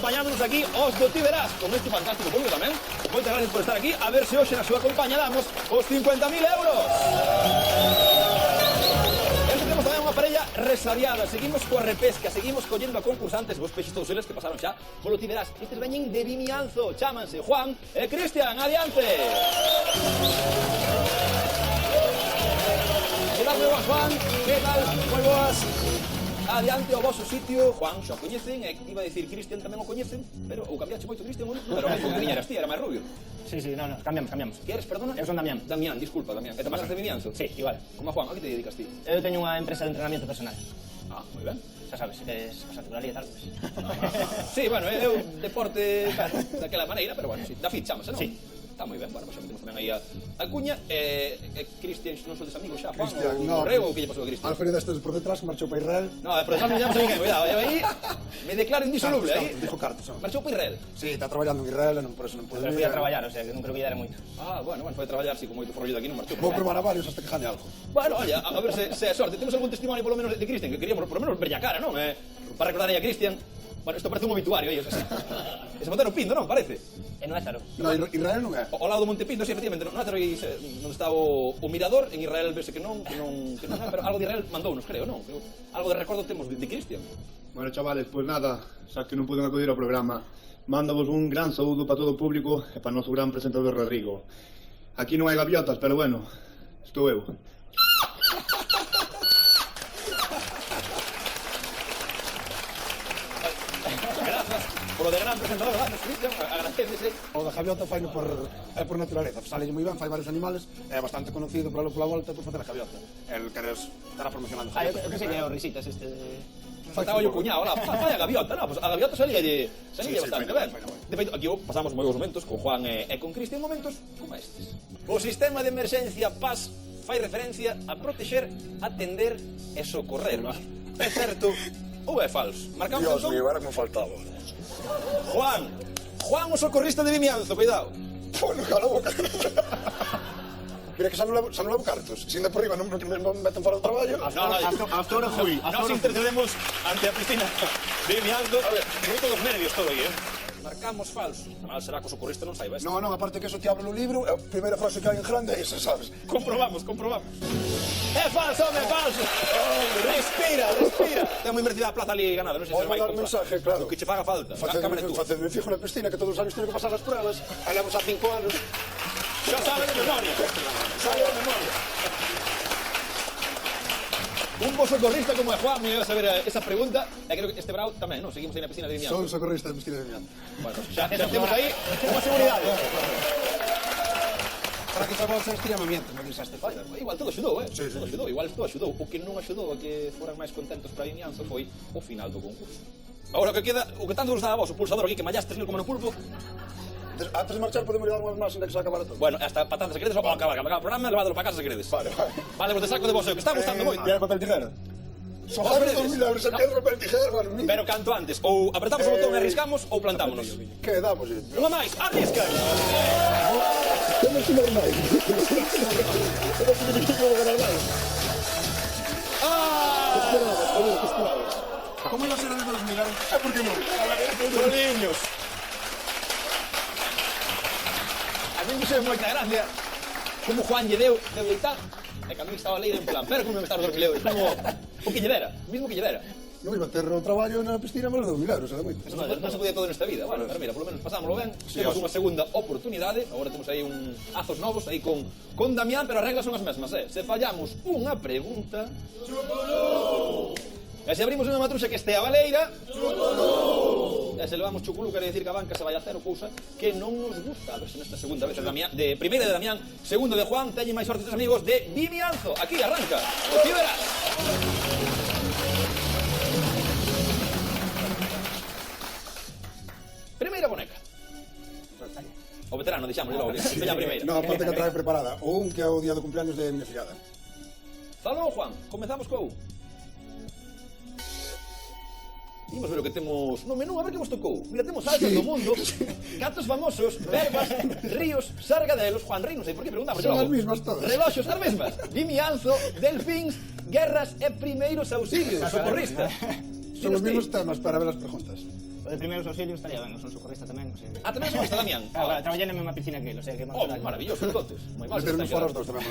acompañándonos aquí os do Ti Verás, con este fantástico público tamén. Moitas gracias por estar aquí, a ver se hoxe na súa compañía damos os 50.000 euros. Temos tamén unha parella resabiada, seguimos coa repesca, seguimos collendo a concursantes, vos peixes todos eles que pasaron xa polo Ti Verás. Estes veñen de Vimianzo, chámanse Juan e Cristian, adiante. Que tal, moi boas, Juan? Que tal? Moi boas. Adiante ao vosso sitio, Juan xa o coñecen, e iba a dicir Cristian tamén o coñecen, pero ou cambiaxe moito Cristian ou non, pero o mesmo que viñeras ti, era máis rubio. Sí, no, cambiamos. Que eres, perdona? Eu son Damián. Damián, disculpa, Damián. E tamén eres de Vimianzo? Sí, igual. Como a Juan, a que te dedicas ti? Eu teño unha empresa de entrenamiento personal. Ah, moi ben. Xa sabes, que es cosa naturalía e tal, pues. Sí, bueno, é un deporte daquela maneira, pero bueno, sí, da fit chamase, non? Sí. Está moi ben, bueno, pues xa metemos tamén aí a cuña. Cristian, non sodes amigos xa, Juan? Cristian, ou no. Correo, ou que lle pasou a Cristian? Alfredo estes por detrás, que marchou para Israel. No, pero detrás non llamos a ninguén, cuidado, aí me declaro indisoluble, aí. Dijo Cartos. Marchou para Israel. Sí, está traballando en Israel, non, por eso non pode Pero fui a traballar, o sea, que non creo que lle dera moito. Ah, bueno, foi a traballar, si, con moito forrollo de aquí, non marchou. Vou probar a varios hasta que gane algo. Bueno, oye, a ver se é sorte. Temos algún testimonio, polo menos, de Cristian, que queríamos, polo menos, verlle a cara, non? Para recordar aí a Cristian. Bueno, isto parece un obituario, aí, o sea, ese Montero Pindo, non? Parece. E non é Zaro. No, Israel non é. Ao lado do Monte Pindo, sí, efectivamente, non é aí onde está o mirador, en Israel vese que non é, pero algo de Israel mandounos, creo, non? Algo de recordo temos de Cristian. Bueno, chavales, pues nada, xa que non poden acudir ao programa, mándavos un gran saúdo para todo o público e para o noso gran presentador Rodrigo. Aquí non hai gaviotas, pero bueno, estou eu. Por lo de gran presentador, ¿verdad? Cristian, agradecese. O da gaviota fai por naturaleza. Sale moi ben, fai varios animales. É bastante conocido pola volta por facer a gaviota. El queres estará promocionando Ah, eu gaviotas. que sei que é o Risitas este... Faltaba yo cuñado, ahora, fai a gaviota, no, pues a gaviota salía Sí, bastante fai ben. ben. De feito, aquí pasamos moi bons momentos con Juan e con Cristian, momentos como estes. O sistema de emerxencia PAS fai referencia a protexer, atender e socorrer. É certo ou é falso? Marcamos Dios entón? mío, era como faltaba. Juan o socorrista de Vimianzo, cuidado. Bueno, cala a boca. Mira que xa non levo cartos. Se ainda por riba non me meten fora do traballo. Hasta ahora fui. Nos intercedemos ante a piscina de Vimianzo. A ver, moito dos nervios todo aí, Marcamos falso. Mal será que o socorrista non saiba isto. Non, aparte que eso te abre no libro, a primeira frase que hai en grande é esa, sabes? Comprobamos. É falso, home, é falso. Respira. Ten moi invertida a plaza ali ganada, non sei se Vou vai mandar comprar. mensaje, claro. O que che faga falta. Cámara tú. Facedme fijo na piscina, que todos os anos teño que pasar as pruebas. Aí levamos a 5 anos. Xa sabe de memoria. Un bo socorrista como é Juan, me iba a saber esa pregunta. E creo que este bravo tamén, non? Seguimos aí na piscina de Vimianzo. Son socorrista de piscina de Vimianzo. Bueno, xa temos aí unha seguridade. Para que traballes este llamamiento, me avisaste. Igual todo axudou, Sí. Todo axudou, igual todo axudou. O que non axudou a que foran máis contentos para Vimianzo foi o final do concurso. Agora o que queda, o que tanto nos dá a vos, o pulsador aquí que mallastres como no pulpo. Antes de marchar podemos dar unhas más ainda que se acabara todo. Bueno, hasta patatas se queredes, ou acabar o programa, levádelo para casa se queredes. Vale. Vale, vos de saco de vos, que está gustando moito. Viene papel tijera. Socorre 2.000 euros, se queda papel tijera, vale. Pero canto antes, ou apretamos o botón e arriscamos, ou plantámonos. Que damos? Unha máis, arriscan! Temos que dar máis. Temos que dirigir como ganar máis. Como iba a ser a de 2.000 euros? Por que non? Troliños! A mí me xe moita gracia como Juan lle deu e tal, e que a mí estaba a leir en plan, pero como me estás dormileo, como o que lle dera, mismo que lle dera. Non iba a ter o traballo na piscina, mas 2.000 euros, era moito. Non se podía todo nesta vida, bueno, pero mira, polo menos pasámoslo ben, temos unha segunda oportunidade, agora temos aí un azos novos aí con Damián, pero as reglas son as mesmas, Se fallamos unha pregunta... E se abrimos unha matruxa que estea baleira... E se levamos chuculú, quere dicir que a banca se vai a cero, cousa que non nos gusta. A ver se nesta segunda vez de primeira de Damián, segundo de Juan, teñen máis sorte os amigos de Vimianzo. Aquí arranca o Ti Verás. Primeira boneca. O veterano, dixamos logo, que se a primeira. Non, aparte que a trae preparada. O un que é o día do cumpleaños de miña fillada. Falou, Juan, comezamos co Imos ver o que temos no menú, a ver que vos tocou. Mira, temos salsas do mundo, gatos famosos, verbas, ríos, sargadelos, Juan Rey, non sei por que preguntamos. Son as mismas todas. Reloxos, as mesmas. Vimianzo, delfíns, guerras e primeiros auxilios, socorrista. Son os mesmos temas para ver as preguntas. O de primeiros auxilios estaría ben, son socorrista tamén, o sea que... Ah, tamén son esta, Damián. Claro, traballei na mesma piscina que él, o sea que... Oh, maravilloso, entonces. Moi mal. Meternos fora os dous tamén.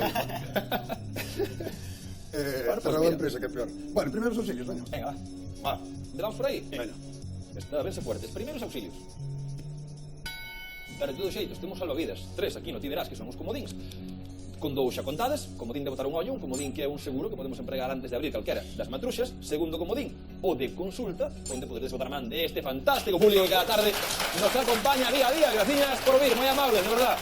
Cerrado a empresa, que é peor. Bueno, primeiros auxilios, veña. Venga, va. Va, empezamos por aí. Veña. Está a verse fuertes. Primeiros auxilios. Pero de todos xeitos, temos salvavidas. 3 aquí no Tiberás, que son os comodíns. Con 2 xa contadas, comodín de botar un ollo, un comodín que é un seguro que podemos empregar antes de abrir calquera das matruxas. Segundo comodín, o de consulta, onde poderedes botar man de este fantástico público que cada tarde nos acompaña día a día. Graciñas por oír, moi amables, de verdad.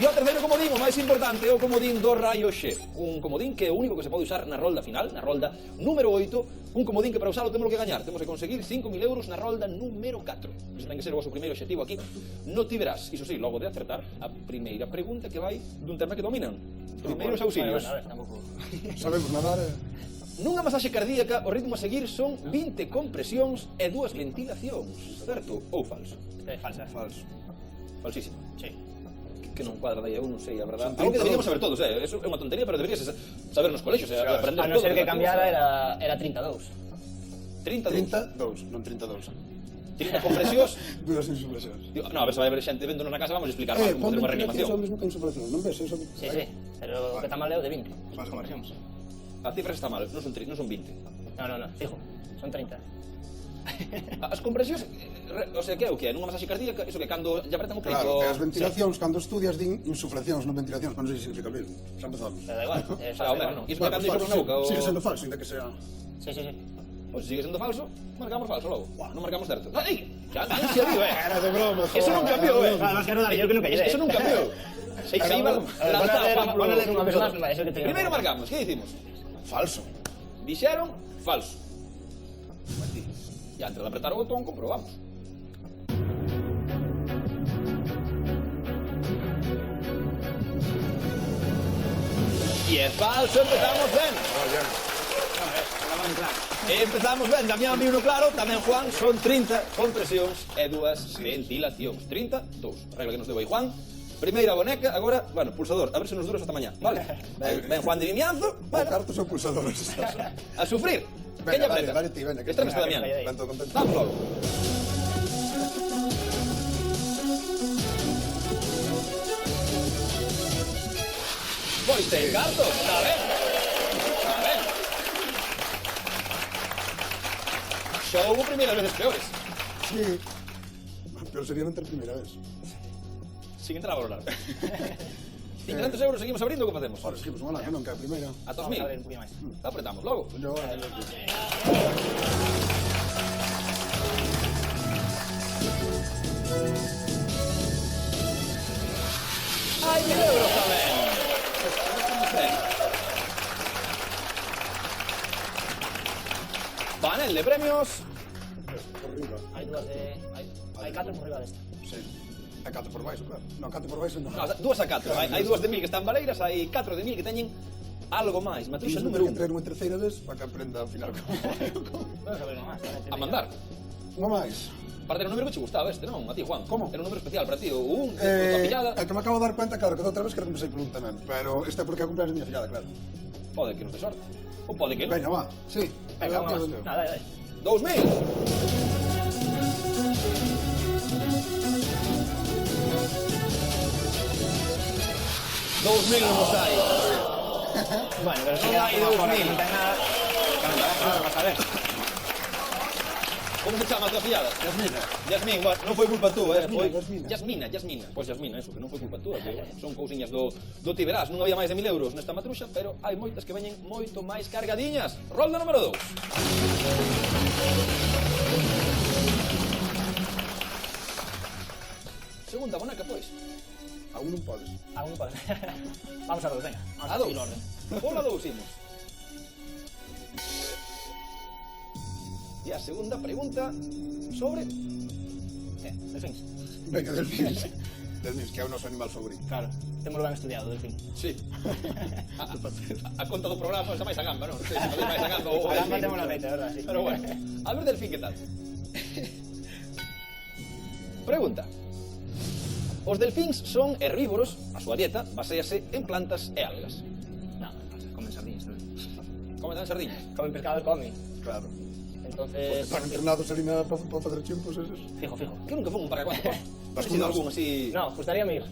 E o terceiro comodín, o máis importante, é o comodín do raio X. Un comodín que é o único que se pode usar na rolda final, na rolda número 8. Un comodín que para usalo temos que gañar. Temos que conseguir 5.000 euros na rolda número 4. Ese ten que ser o vosso primeiro objetivo aquí. No Tiberás. Iso sí, logo de acertar a primeira pregunta que vai dun tema que dominan. Primeiros auxilios. Bueno, a ver, tampouco... Sabemos nadar, Nunha masaxe cardíaca, o ritmo a seguir son 20 compresións e 2 ventilacións. Certo ou falso? Falsa. falso. Falsísimo. Sí. Que non cuadra daí, eu non sei, a verdade. Son Algo que 32. deberíamos saber todos, eso é unha tontería, pero deberías saber nos colexios, aprender A non todo. ser que cambiara era 32. 32. 32, non 32. 30 compresións. Duras insuflacións. Digo, no, a ver se vai haber xente véndonos na casa, vamos a explicar máis como facer unha Ponte reanimación. o mismo que insuflacións, non ves? Eso... Sí, sí, pero o que está mal é o de 20. Vale, As conversións. A cifra está mal, non son 20. No, fijo, son 30. As compresións, o sea, que é o que é? Nunha masaxe cardíaca, iso que cando lle apretan o peito... Claro, que as ventilacións, cando estudias din insuflacións, non ventilacións, non sei se significa o mismo. Xa empezamos. Pero da igual, Ah, hombre, bueno. iso que cando iso na boca, o... Sigue sendo falso, ainda que sea... Sí. Pois sigue sendo falso, marcamos falso logo. Non marcamos certo. Ai, xa ansia, tío, Era de broma, Eso non cambiou, Claro, vas que rodar, yo que nunca llegué. Eso non cambiou. Se iba lanzado, Van a leer unha vez máis, eso que teño. Primeiro marcamos, que dicimos? Falso. Dixeron falso. E antes de apretar o botón, comprobamos. E é falso, empezamos ben. Empezamos ben, Damián viu no claro, tamén Juan, son 30 compresións e 2 ventilacións. 32, regla que nos deu aí Juan. Primeira boneca, agora, bueno, pulsador, a ver se nos duras hasta mañá, vale? Ben Juan de Vimianzo, Bueno, cartos ou pulsadores. a sufrir. Que lle Venga, apreta? dale ti, venga, que Este está Damián. Tanto contento. Vamos logo. Pois ten cartos, está ben. Está ben. Xa houve primeiras veces peores. Sí. Pero sería non ter primeira vez. Sin entrar a valorar. 500 euros, seguimos abrindo, que facemos? Ahora, seguimos unha que non que a primeira. A Vamos a ver 2000. un poquinho máis. Apretamos logo. Yo, Hai 1000 euros tamén. Ben. Panel de premios. por riba. Hai dúas de... Hai 4 por riba desta. Sí. A 4 por baixo, claro. Non, 4 por baixo non. No, 2 a 4. Hai 2 de 1000 que están baleiras, hai 4 de 1000 que teñen algo máis. Matruxa número 1. Entre unha terceira vez para que aprenda ao final como... Vamos a ver unha máis. A mandar. Unha máis. Para ter un número que che gustaba este, non? A ti, Juan. Como? Era un número especial para ti. O 1, a pillada. É que me acabo de dar cuenta, claro, que outra vez que comecei por un tamén. Pero esta é porque a cumpleaños da miña fillada, claro. Pode que nos dé sorte. Ou pode que non. Veña, va. Sí. Venga, unha máis. Nada, dai. 2000. $2.000 non nos hai. Bueno, pero se Non queda hai como fora, 2000. non ten nada. Vamos a ver. Como se chama a tua fillada? Yasmina. Yasmín, bueno, non foi culpa túa, foi... Yasmina. Yasmina. Pois Yasmina, eso, que non foi culpa túa, que son cousiñas do Tiberás. Non había máis de 1000 euros nesta matruxa, pero hai moitas que veñen moito máis cargadiñas. Rolda número 2. Segunda boneca, pois. Aún non podes. Aún pode. Vamos a dos, venga. Vamos A a 2. seguir o orden. Pola 2 imos. E a segunda pregunta sobre... Delfíns. Venga, delfíns. Delfíns, que é o noso animal favorito. Claro. Temos ben estudiado, delfín. Sí. A conta do programa xa máis a gamba, non? Non sei se máis a gamba ou A gamba delfín. temos la feita, verdad? Sí. Pero bueno, a ver delfín que tal. Pregunta. Os delfíns son herbívoros, a súa dieta baséase en plantas e algas. No, comen sardiñas, non? Comen tamén sardiñas. Comen pescado, comen. Claro. Entonces, Están entrenados ali para facer chimpos eses. fijo. Que nunca fun un paracacuantos. Has sido algún así... No, gustaríame ir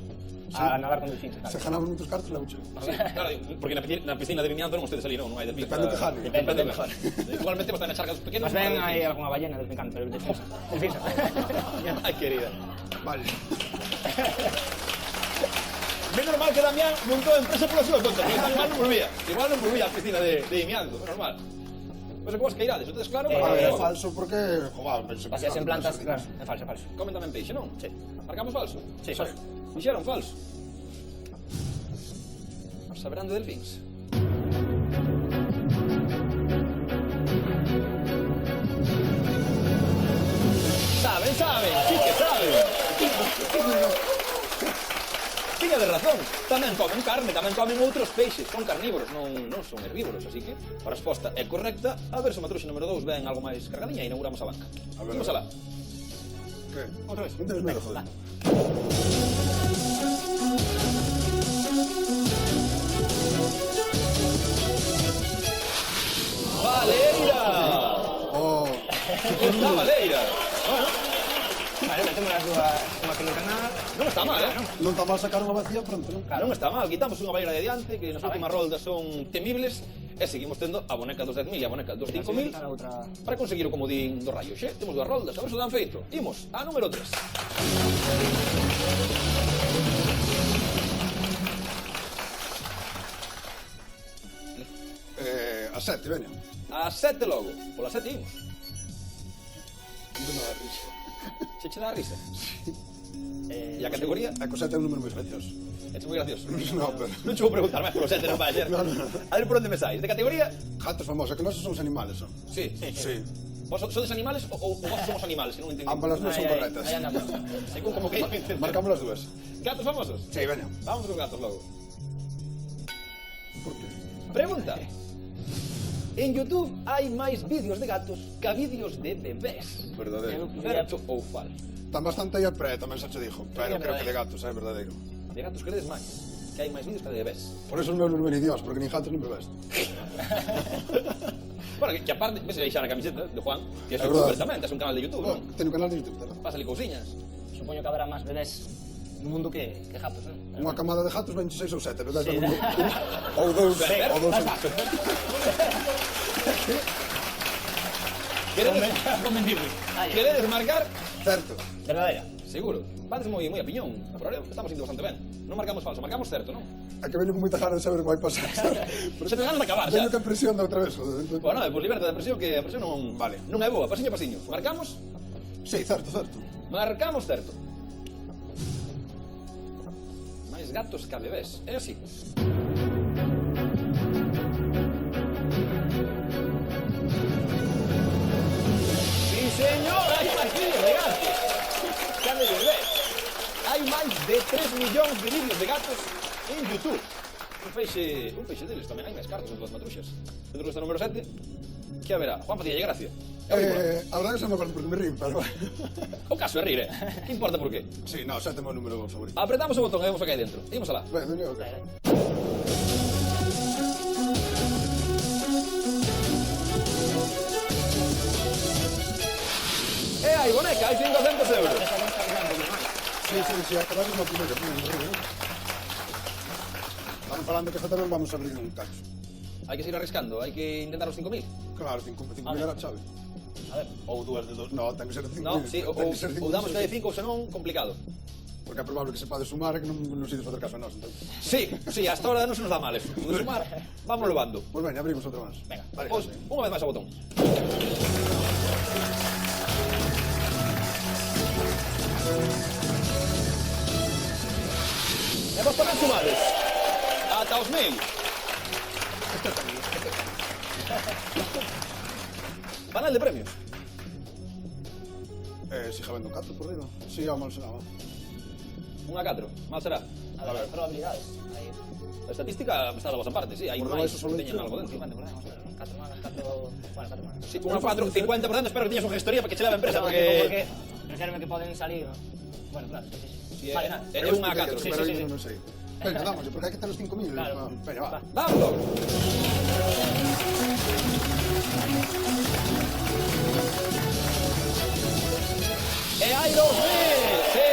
a nadar con delfines. Se ganaban muchos cartos, la uche. Sí, claro, porque na piscina de Vimianto non ustedes ali, non hai delfín. Depende do que jale. Depende do que jale. Igualmente vas a charcas pequenos. Más ben hai algunha ballena de vez en cando, pero delfines. Ai, querida. Vale. Menos mal que Damián montou a empresa pola súa conta, porque igual non volvía. Igual non volvía a piscina de Vimianto, menos mal. Pois que vos que irades, entonces claro, A ver, é para falso porque... Joder, pensé que... Paseas en plantas, claro, é falso, é falso. comen tamén peixe, non? Sí. Marcamos falso? Sí, falso. Fixeron falso. Saberán de delfíns. Saben, sí que saben. Tiña de razón. Tamén comen carne, tamén comen outros peixes. Son carnívoros, non son herbívoros. Así que a resposta é correcta. A ver se o matruxe número 2 ven algo máis cargadiña e inauguramos a banca. Vamos alá. ¿Qué? Outra vez. Non tenes medo, joder. ¡Valeira! Oh, Está Valeira! Vale, metemos as dúas como que non ten nada. Non está mal, non está mal sacar unha vacía pronto, non? Non está mal, quitamos unha Valeira de diante, que nas últimas roldas son temibles, e seguimos tendo a boneca dos 10.000 e a boneca dos 5.000 A outra... para conseguir o comodín do rayo. Xe, temos dúas roldas, a ver se o dan feito. Imos a número 3. A 7, veña. A 7 logo, pola 7 imos. Non me dá risa. Xe che dá a risa? E a categoría? É que o 7 é un número moi gracioso. É moi gracioso. No, pero... Non che vou preguntar máis polo 7, non vai ser. No. A ver por onde me sais. De categoría? Gatos famosos, que nosos somos animales, son. Sí. Sí. Vos sodes animales ou vos somos animales? Que non entendi. Ambas as dúas son correctas. Aí andamos. Según como que Marcamos as dúas. Gatos famosos? Sí, veña. Vamos cos gatos logo. Por qué? Pregunta. En YouTube hai máis vídeos de gatos que vídeos de bebés. Verdadeiro. Certo ou falso? Están bastante aí a pre, tamén xa che dixo. Pero creo que de gatos, é verdadeiro. De gatos credes máis, que hai máis vídeos que de bebés. Por eso os meus non ven ni Dios, porque nin gatos nin bebés. Bueno, que aparte, ves aí xa na camiseta de Juan, que é É youtuber verdade. tamén, tes un canal de YouTube, Oh, non? teño un canal de YouTube, verdad? Pásale cousiñas. Supoño que haberá máis bebés no mundo que gatos, non? Unha camada de gatos ven 6 ou 7, verdad? Sí. Ou dous, Pero- ou dous. Queredes marcar? Certo. Verdadeira. Seguro. Vades moi a piñón. Por ahora estamos indo bastante ben. Non marcamos falso, marcamos certo, non? É que veño con moita gana de saber o que vai pasar. Xa te ganas de acabar, xa. Veño que presión da outra vez. joder. Bueno, pois liberte da presión, que a presión non... Vale. Non é boa, pasiño a pasiño. Marcamos? Sí, certo. Marcamos certo. Máis gatos que a bebés. É así. Sí, señor, hai máis vídeos de gatos que a de bebés. Hai máis de 3 millóns de vídeos de gatos en YouTube. Un feixe deles tamén hai máis cartos en todas as matruxas. Dentro desta número 7, que haberá? Juan facía gracia. A verdade que se me acordo porque me río, pero... O caso é rir, Que importa por qué? Sí, no, 7 é o meu número favorito. Apretamos o botón e vemos o que hai dentro. Imos alá. Ben, veño, ok. E hai boneca, hai 500 euros. Sí, acabamos no primeiro. Están falando que esta tamén vamos a abrir un cacho. Hai que seguir arriscando, hai que intentar os 5.000. Claro, 5.000 era a chave. A ver. Ou dúas de dos. No, ten que ser 5.000. No, sí, ou damos que de 5 ou senón complicado. Porque é probable que se pode sumar e que non nos ides facer caso a nós, entón. Sí, hasta ahora non se nos dá mal eso. De sumar, vamos levando. Pois ben, abrimos outra máis. Venga, vale. Pois, unha vez máis ao botón. E vos tamén sumades. Ata os 1.000. Panel de premios. Sigue habendo un cato por riba. Sí, ao mal sonaba. Unha 4, mal será. A ver, probabilidades. Aí. A estadística está da vosa parte, sí, hai Por máis debaixo que solo teñen hai algo dentro. 50, por vamos a ver. 4 manos, 4... Bueno, 4 manos. Sí, unha 4, 50%, espero que teñas unha gestoría para que che leva a empresa, Porque porque... refírame que poden salir... Bueno, claro, sí. Sí, Vale, nada. é unha 4, sí, Pero sí, ainda sí. non sei. Venga, dámoslle, porque hai que ter os 5.000. Claro. Venga, va. Vamos! E hai 2000, sí.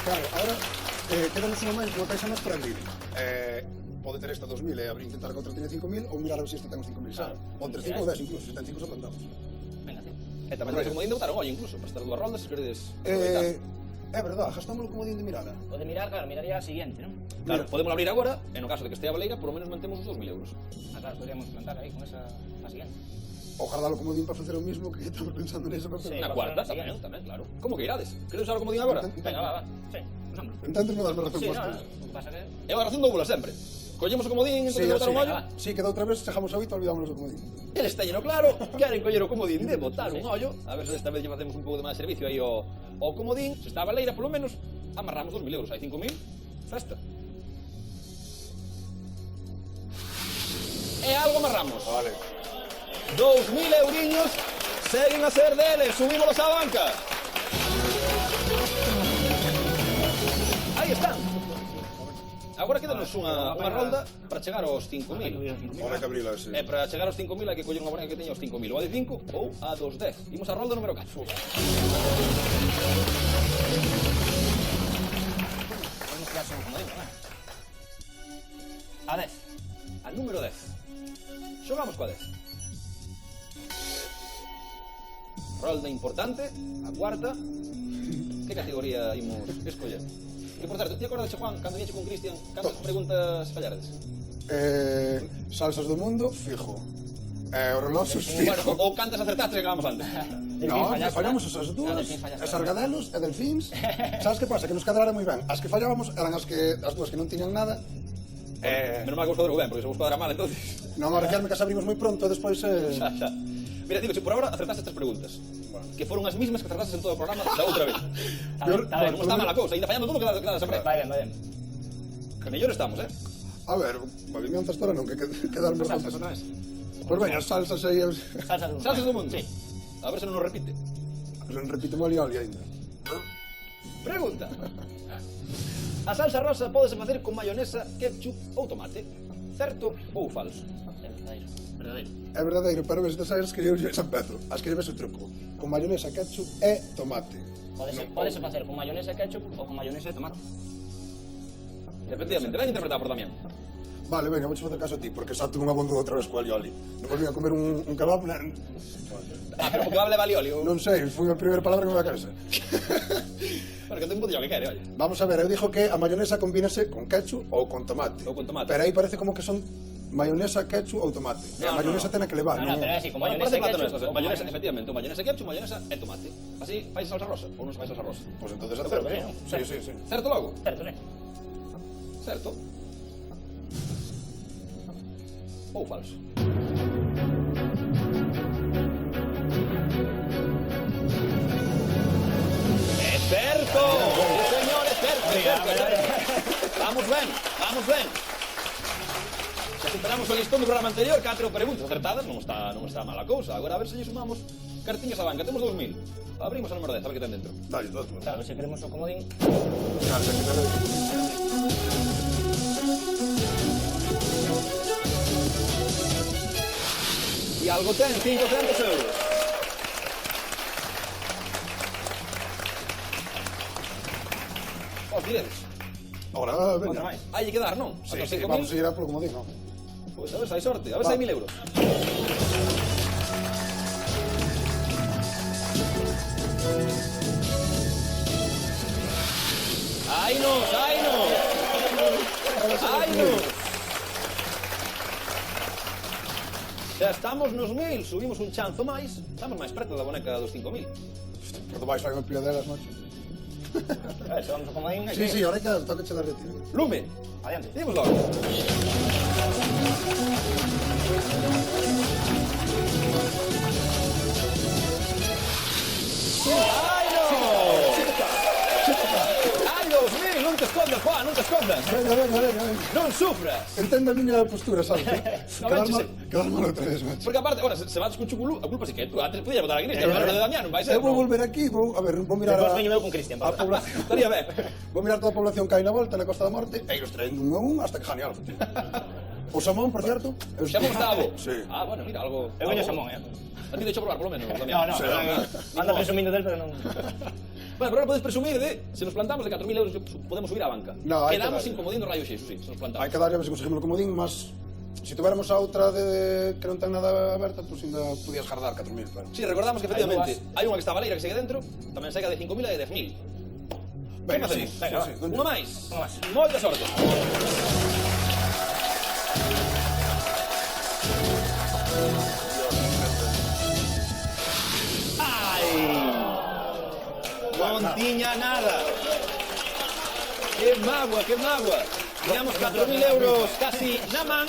Claro, ahora quedamos unha caixa máis por abrir. Pode ter esta 2000 e abrir intentar que outra teña 5000 ou mirar a ver se esta ten os 5000, sabe? Ou ter 5 ou 10 incluso, se ten 5 se plantamos. Venga, tío. E tamén tens o comodín de botar un ollo incluso, para estar dúas rondas se queredes aproveitar. É verdad, gastámoslo como comodín de mirada. O de mirar, claro, miraría a siguiente, non? Claro, podemos abrir agora, e no caso de que estea a baleira, por lo menos mantemos os 2000 euros. Ah, claro, podríamos plantar aí con esa a siguiente. Ou guardalo como comodín para facer o mismo que estamos pensando nisso. Sí. Na cuarta, tamén, claro. Como que irades? Queredes usar o comodín agora? Venga, va. Sí, usamos. Entonces me das razón Sí, por no, cousas. o que pasa que... É a razón dóbula sempre. Collemos o comodín, entón de botar un ollo. Sí, que da outra vez chegamos a 8 e olvidámonos do comodín. Eles teñeno claro, queren coller o comodín de botar un ollo, a ver se desta vez lle facemos un pouco de máis servicio aí ao comodín, se está a baleira, polo menos, amarramos 2000 euros, hai 5000, festa. E algo amarramos. Vale. 2000 euriños, seguen a ser deles, subímolos á banca. Aí están. Agora quedanos unha rolda para chegar aos 5000. Ahora que abrila ese. E para chegar aos 5000 hai que coller unha boneca que teña os 5000, ou a de 5 ou a dos 10. Imos a rolda número 4. Podemos quedar sen comodín, non é? A 10. A número 10. Xogamos coa 10. Rolda importante, a cuarta. Que categoría imos escoller? Que, por certo, ti acordas, Juan, cando viñeche con Cristian, cantas preguntas fallardes? Salsas do mundo, fijo. Os reloxos, Bueno, fijo. ou cantas acertaste que acabamos antes. No, fallamos esas dúas. As argadelos e delfíns. Sabes que pasa? Que nos cadrara moi ben. As que fallábamos eran as dúas que non tiñan nada. Menos mal que vos cuadro ben, porque se vos cuadra mal, entonces... Non, a requerme que as abrimos moi pronto, despois... Xa. Mira, digo, por ahora acertaste estas preguntas. Que foron as mismas que acertaste en todo o programa da outra vez. Está ben, Non está mala cousa, ainda fallando todo queda sempre. vai ben. Que mellor estamos, A ver, movimiento hasta ahora non, que quedarme Salsas bastante. outra vez. Pois ben, as salsas aí... Salsas do mundo. Salsas do mundo? Sí. A ver se non nos repite. Repito moli oli ainda. Pregunta. A salsa rosa pódese facer con mayonesa, ketchup ou tomate. Certo ou falso? Verdadeiro. É verdadeiro, pero ves de sabes que eu xa empezo. As que lleves o truco. Con mayonesa, ketchup e tomate. Podese facer con mayonesa e ketchup ou con mayonesa e tomate. Efectivamente, ben interpretado por Damián. Vale, venga, vou facer caso a ti, porque xa tuve unha bonda outra vez co alioli. Non volví a comer un kebab, Pero porque va a levar oli. non sei, foi a primeira palabra que me va a casa. Bueno, que ten un potillo que quere, oye. Vamos a ver, eu dixo que a mayonesa combínase con ketchup ou con tomate. Ou con tomate. Pero aí parece como que son mayonesa, ketchup ou tomate. A mayonesa ten que levar, No, non? pero é así, con Bueno, mayonesa parece e plato ketchup. nuestro, mayonesa, efectivamente, mayonesa ketchup, mayonesa e tomate. Así vais salsa rosa, ou non se vais salsa rosa. Pois entonces Pero acerto. que non. Sí. Certo logo? Certo, sí. Certo. Ou falso? É certo! Sí, señor, é certo. Vamos ben. Se superamos o listón do programa anterior, 4 preguntas acertadas, non está mala cousa. Agora a ver se lle sumamos cartiñas a banca. Temos 2000. Abrimos a número 10, a ver que ten dentro. Dale, todo. Claro, se queremos o comodín. E algo ten, 500 euros. Os diredes. Ahora, Outra venga. máis. Hai que dar, non? Sí, Ata os sí, 5.000. vamos a ir a polo comodín, non? Pois a ver se hai sorte, a ver se hai 1000 euros. ¡Ainos! Xa estamos nos 1000, subimos un chanzo máis, estamos máis preto da boneca dos 5000. Por debaixo hai unha pila delas, macho. Se vamos o comodín. Sí, ahora que toca che dar de ti. Lume, Adiante. dimos logo. ¡Ai, 2000! Non te escondas, Juan, non te escondas. Venga. Non sufras. Entende a miña postura, sabes? No Quedar mal outra vez, macho. Porque aparte, ahora, se vas con Chuculú, a culpa sí que é tú. Antes podía botar a Cristian, pero de Damián non vai ser. Eu vou volver aquí, a ver, vou mirar Depois a veño eu con Cristian. a población. Estaría ben. Vou mirar toda a población que hai na volta na Costa da Morte e os traen un a un hasta que jane algo. O Samón, por cierto? O Xamón está bo. Sí. Ah, bueno, mira, algo... Eu veño algo- Samón, A ti deixo probar, polo menos, Damián. No, anda presumindo del, pero non... Bueno, pero ahora podes presumir de, se nos plantamos de 4.000 euros, podemos subir a banca. No, hai que Quedamos darle. sin comodín do Rayo X, sí, se nos plantamos. Hai que darlle a ver se conseguimos o comodín, mas se tuviéramos a outra de que non ten nada aberta, pois ainda podías jardar 4.000, claro. Sí, recordamos que efectivamente hai unha que está Valeira que segue dentro, tamén segue de 5.000 e de 10.000. Venga, Que sí, facemos? venga, sí, Unha máis. Unha máis. Moita sorte. Ai! Non tiña nada. Que mágoa, que mágoa. Tiñamos 4.000 euros casi na man.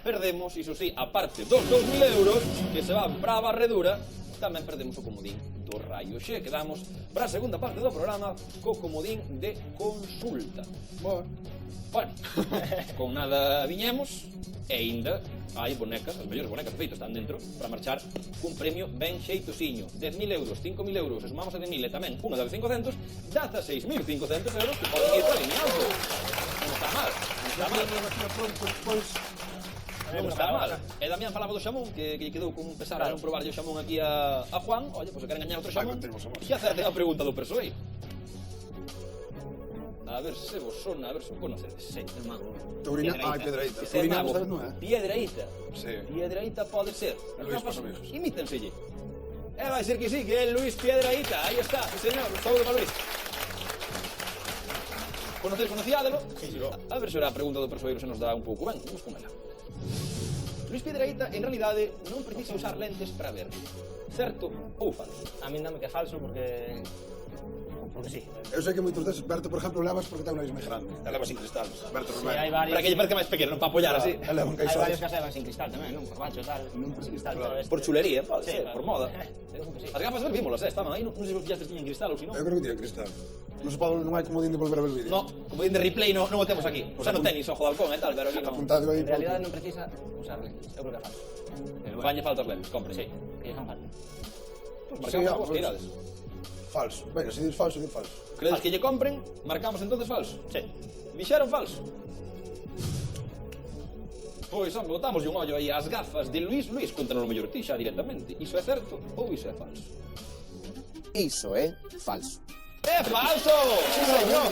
Perdemos, iso sí, aparte dos 2.000 euros que se van para a barredura, tamén perdemos o comodín do Rayo X. Quedamos para a segunda parte do programa co comodín de consulta. Bueno, con nada viñemos e ainda hai bonecas, as mellores bonecas feitas están dentro para marchar cun premio ben xeitosiño. 10.000 euros, 5.000 euros, e sumamos a 10.000 e tamén unha de 500, data 6.500 euros que poden ir para alineando. Non está mal, non está mal. Non está mal. E Damián falaba do xamón, que quedou con un pesar de non probarlle o xamón aquí a Juan. Oye, pois se queren gañar outro xamón, que acerten a pregunta do persoeiro. A ver se vos sona, a ver se o conocedes. Sí, el mago. Taurina, Piedraíta. Ese é Taurina, mago. sabes, non é? Piedraíta. Sí. Piedraíta pode ser. Luis Paso Amigos. Imítenselle. Vai ser que sí, que é Luis Piedraíta. Aí está, sí señor, saúde para Luis. Conociádelo? Sí. A ver se era a pregunta do persoeiro se nos dá un pouco ben. Vamos con ela. Luis Piedraíta, en realidade, non precisa usar lentes para ver. Certo ou falso? A mí dame que é falso porque... Porque sí. Eu sei que moitos deses, Berto, por exemplo, levas porque ten un nariz máis grande. E levas sin cristal. Berto Sí, Romero. hai varios... Para que lle parezca máis pequeno, non para apoiar así. E leva un Hai caixón. varios que se van sin cristal tamén, non? Por baixo, tal. Non sin cristal, pero este... Por chulería, pode Sí, ser, claro. por moda. Eu creo que sí. As gafas ver vímolas, estaban aí, non sei se os pillastes tiñen cristal ou se non. Eu creo que tiene cristal. Non se pode, non hai comodín de volver a ver o vídeo. No, como din de replay non o temos aquí. O sea, no tenis, ojo de halcón e tal, pero aquí non. Apuntado aí. En realidad non precisa usar lentes. Eu creo que é falso. Pero bueno, Fañe faltas lentes, compre. sí, que lle fan falta. Pues marcamos vos que irades. Falso. Venga, se dis falso, di falso. Credes que lle compren, marcamos entonces falso. Sí. Dixeron falso. Pois, hombre, botamos un ollo aí ás gafas de Luis. Luis, contanos o mellor ti xa directamente. Iso é certo ou iso é falso? Iso é falso. ¡É falso! Sí, señor.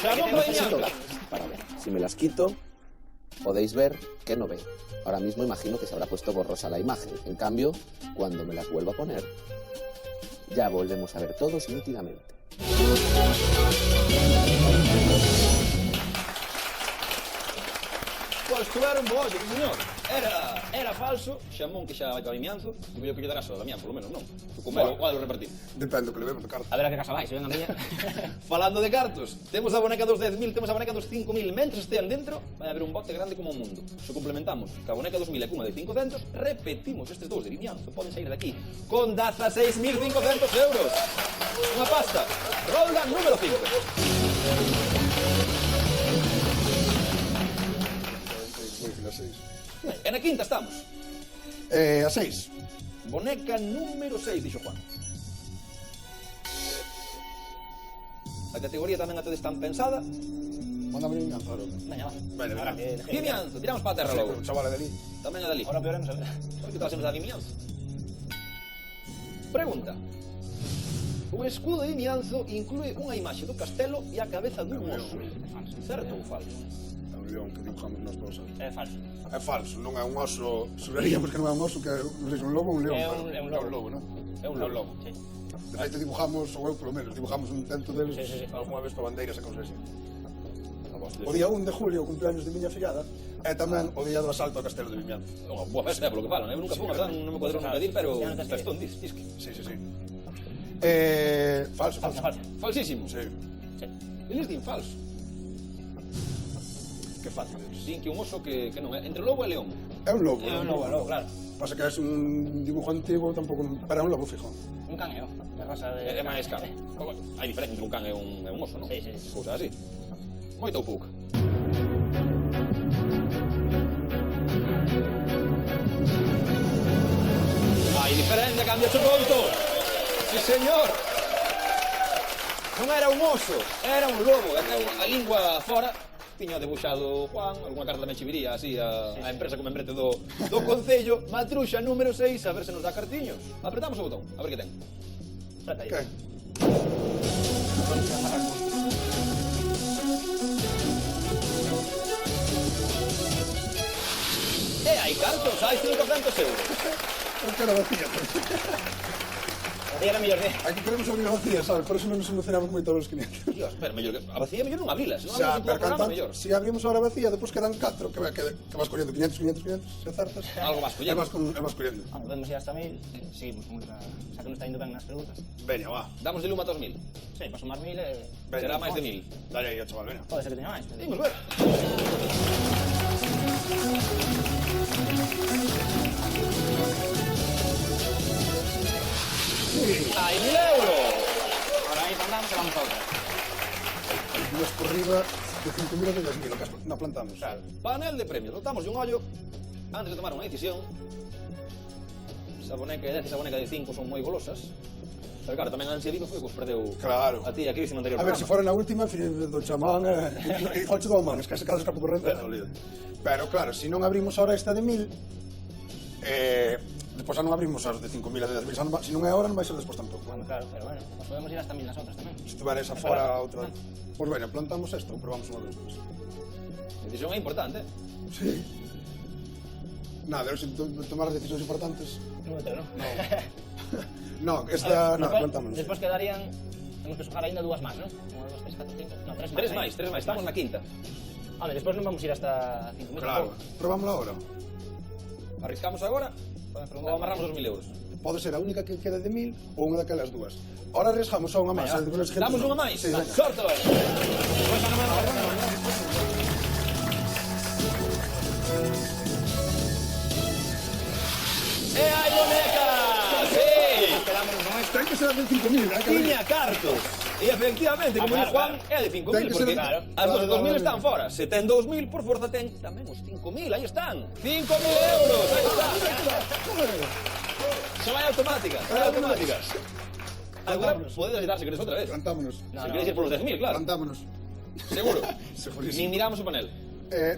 Xamón Bañanca. Para ver. Si me las quito, podéis ver que no ve. Ahora mismo imagino que se habrá puesto borrosa la imagen. En cambio, cuando me las vuelva a poner, ya volvemos a ver todos nítidamente. Pois tuveron bo ollo, señor. Era falso, Xamón que xa vai para Vimianzo, e mellor que lle darás ao Damián, polo menos, non? Tu comelo, o algo repartir. Depende do que levemos de carta. A ver a que casa vai, se ven a miña... Falando de cartos, temos a boneca dos 10.000, temos a boneca dos 5.000. Mentres estean dentro, vai haber un bote grande como o mundo. Se complementamos ca boneca 2.000 e cunha de 500, repetimos estes dous de Vimianzo. Poden sair daqui con 16.500 euros. Unha pasta. Rolda número 5. Moi difícil, a 6. E na quinta estamos. A 6. Boneca número 6, dixo Juan. A categoría tamén a tedes tan pensada. Mándame un ñanzo, ahora. Veña, va. Vale, Ahora vale. que... Vimianzo, tiramos para a terra logo. O chaval é dali. Tamén a dali. Ahora peoremos a ver. Por que estás sempre da Vimianzo? Pregunta. O escudo de Vimianzo inclúe unha imaxe do castelo e a cabeza dun oso. Certo ou falso? É un león que dibujamos nos dous. É falso. É falso, non é un oso. Sobraríamos que non é un oso, que é un lobo ou un león. É un lobo. É un lobo, non? É un lobo. Sí. De feito dibujamos, ou eu polo menos, dibujamos un intento deles Sí. algunha vez para bandeiras e cousas así. O día 1 de julio, o cumpleaños de miña fillada, e tamén o día do asalto ao castelo de Vimianzo. Unha boa festa, polo que falan. Eu nunca fui, a verdad, non me poderon pedir, pero festón, dis que. Sí. Falso. Falsísimo. Sí. Sí. Eles din falso. Que fácil. Din que un oso que non é. Entre lobo e león. É un lobo. É un lobo, claro. Pasa que é un dibujo antigo, tampouco, pero é un lobo fijo. Un caneo. De raza de... É máis caro. Hai diferencia entre un can e un oso, non? Sí. Cousa así. Moito ou pouco. Hai diferencia, cambia moito. Sí, señor. Non era un oso, era un lobo. É que a lingua fora tiña debuxado Juan, alguna carta tamén chiviría así a empresa como membrete do Concello. Matruxa número 6, a ver se nos dá cartiños. Apretamos o botón, a ver que ten. Trata aí. Que? E hai cartos, hai 500 euros. Porque era vacía. Aí era mellor de... Aquí queremos abrir a vacía, sabes? Por eso non nos emocionamos moito aos 500. Dios, pero mellor que... A vacía mellor non abrilas. Non Xa, abrimos pero o programa, cantando, mellor. si abrimos ahora vacía, depois quedan 4, que vas collendo 500, 500, 500, se acertas. Algo vas collendo. E vas collendo. Vamos, podemos ir hasta 1000. Seguimos con esa... Xa que nos está indo ben nas preguntas. Veña, va. Damos de lume a 2000. Sí, paso máis 1000 e... Será máis de 1000. Dale aí, chaval, veña. Pode ser que teña máis. Imos ver. Hai 1000 euros. Ahora aí plantamos e vamos a outra. Nos por riba de 5.000 ou de 10.000, o que non plantamos. Claro. Panel de premios. Notamos un ollo antes de tomar unha decisión. Esa boneca de 10 e esa boneca de 5 son moi golosas. Pero claro, tamén a ansia viva foi que os perdeu Claro. a ti e a Cris no anterior A ver, se programa. fora na última, do chamán, e falcho do man, es que se cada escapo corrente. Pero claro, se non abrimos ahora esta de 1000, despois xa non abrimos as de 5.000 e de 10.000, se non é ahora non vai ser despois tampouco. Bueno, claro, pero bueno, pues podemos ir hasta 1000 nas outras tamén. Se tuver esa fora outra... Pois veña, plantamos esta ou probamos unha vez despois. A decisión é importante. Sí. Nada, eu se tomar as decisións importantes... Non meteu, non? No, esta... No, plantamos. Despois quedarían... Temos que xogar ainda dúas máis, non? 1, 2, 3, 4, 5... No, 3 máis. 3 máis, estamos na quinta. Vale, despois non vamos ir hasta 5.000. Claro, probámoslo agora. Arriscamos agora Poden ou preguntar. amarramos os 1000 euros. Pode ser a única que quede de 1000 ou unha daquelas dúas. Ahora arriesgamos a unha máis. Damos unha máis. Sí, veña. Sorte, vai. E hai boneca! Sí! Quedámonos con esto. Ten que ser a de 5.000, Tiña cartos. E efectivamente, como claro, dice Juan, claro. é de 5.000, Ten que porque ser- as claro, dos 2.000 claro. están fora. Se ten 2.000, por forza ten tamén os 5.000, aí están. 5.000 euros, aí está. Xa vai automáticas, vai automáticas. Agora podedes agitar se queres outra vez. Plantámonos. Se queres ir por los 10.000, claro. Plantámonos. Seguro. Segurísimo. Nin miramos o panel.